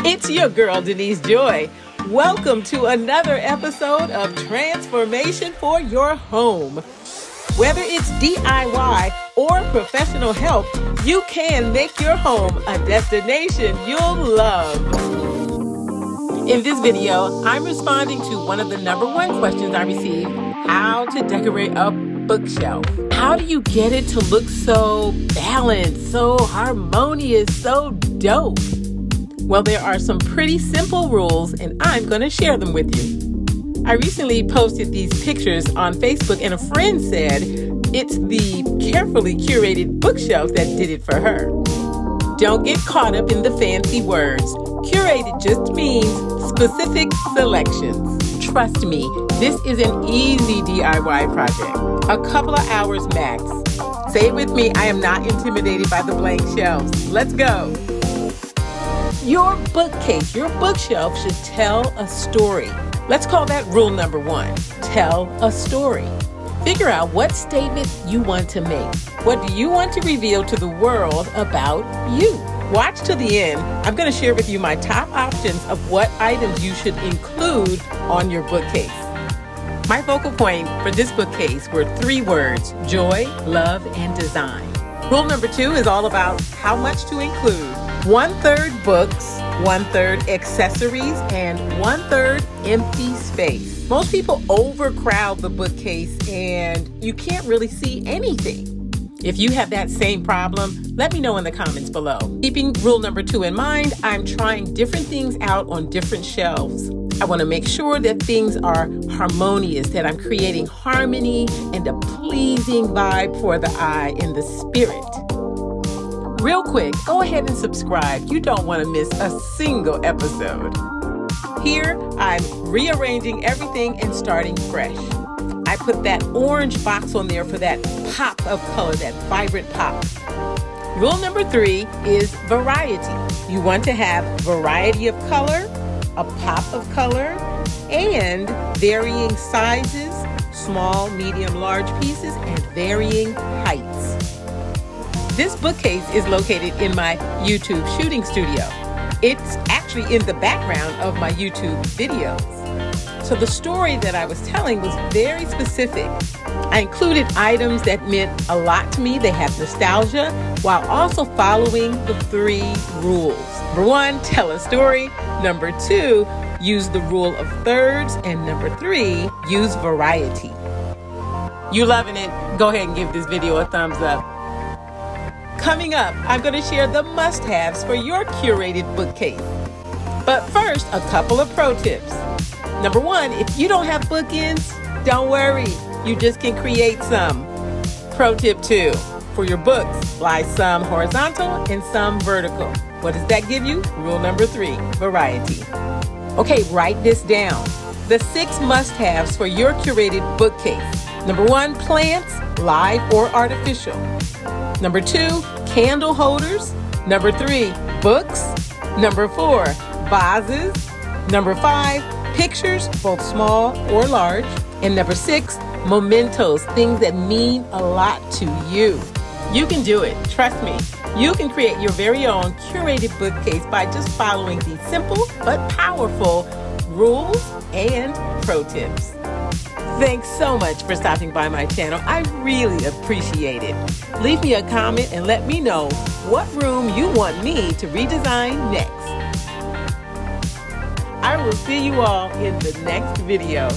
It's your girl, Denise Joy. Welcome to another episode of Transformation for Your Home. Whether it's DIY or professional help, you can make your home a destination you'll love. In this video, I'm responding to one of the number one questions I received: how to decorate a bookshelf. How do you get it to look so balanced, so harmonious, so dope? Well, there are some pretty simple rules, and I'm going to share them with you. I recently posted these pictures on Facebook, and a friend said it's the carefully curated bookshelf that did it for her. Don't get caught up in the fancy words. Curated just means specific selections. Trust me, this is an easy DIY project. A couple of hours max. Say it with me, I am not intimidated by the blank shelves. Let's go. Your bookcase, your bookshelf should tell a story. Let's call that rule number one. Tell a story. Figure out what statement you want to make. What do you want to reveal to the world about you? Watch to the end. I'm going to share with you my top options of what items you should include on your bookcase. My focal point for this bookcase were 3 words: joy, love, and design. Rule number 2 is all about how much to include. 1/3 books, 1/3 accessories, and 1/3 empty space. Most people overcrowd the bookcase and you can't really see anything. If you have that same problem, let me know in the comments below. Keeping rule number 2 in mind, I'm trying different things out on different shelves. I want to make sure that things are harmonious, that I'm creating harmony and a pleasing vibe for the eye and the spirit. Real quick, go ahead and subscribe. You don't want to miss a single episode. Here, I'm rearranging everything and starting fresh. I put that orange box on there for that pop of color, that vibrant pop. Rule number 3 is variety. You want to have variety of color, a pop of color, and varying sizes, small, medium, large pieces, and varying heights. This bookcase is located in my YouTube shooting studio. It's actually in the background of my YouTube videos. So the story that I was telling was very specific. I included items that meant a lot to me. They have nostalgia while also following the 3 rules. Number 1, tell a story. Number 2, use the rule of thirds. And number 3, use variety. You loving it? Go ahead and give this video a thumbs up. Coming up, I'm going to share the must-haves for your curated bookcase. But first, a couple of pro tips. Number 1, if you don't have bookends, don't worry. You just can create some. Pro tip 2, for your books, lie some horizontal and some vertical. What does that give you? Rule number 3, variety. Okay, write this down. The 6 must-haves for your curated bookcase. Number 1, plants, live or artificial. Number 2, candle holders. Number 3, books. Number 4, vases. Number 5, pictures, both small or large. And number 6, mementos, things that mean a lot to you. You can do it. Trust me. You can create your very own curated bookcase by just following these simple but powerful rules and pro tips. Thanks so much for stopping by my channel. I really appreciate it. Leave me a comment and let me know what room you want me to redesign next. I will see you all in the next video.